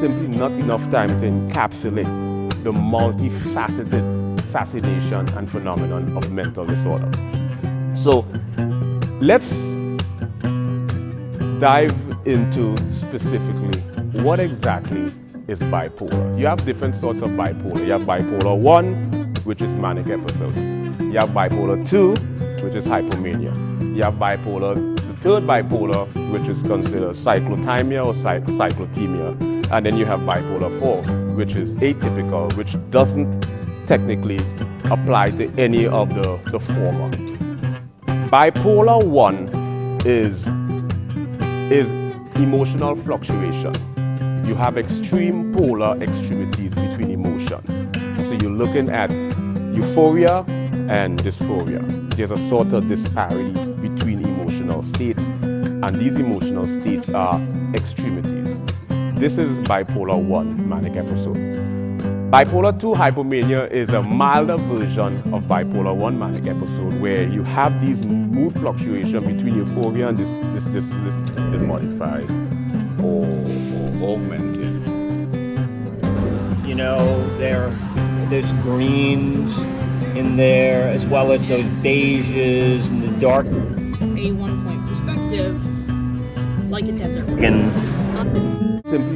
simply not enough time to encapsulate the multifaceted fascination and phenomenon of mental disorder. So let's dive into specifically what exactly is bipolar. You have different sorts of bipolar. You have bipolar 1, which is manic episodes. You have bipolar 2, which is hypomania. You have bipolar, the third bipolar, which is considered cyclothymia or cyclothymia. And then you have bipolar 4, which is atypical, which doesn't technically apply to any of the former. Bipolar 1 is emotional fluctuation. You have extreme polar extremities between emotions. So you're looking at euphoria and dysphoria. There's a sort of disparity between emotional states, and these emotional states are extremities. This is bipolar 1 manic episode. Bipolar 2 hypomania is a milder version of bipolar 1 manic episode where you have these mood fluctuation between euphoria and this is modified or augmented. You know, there's greens in there as well as those beiges and the dark. A 1-point perspective, like a desert. And Simply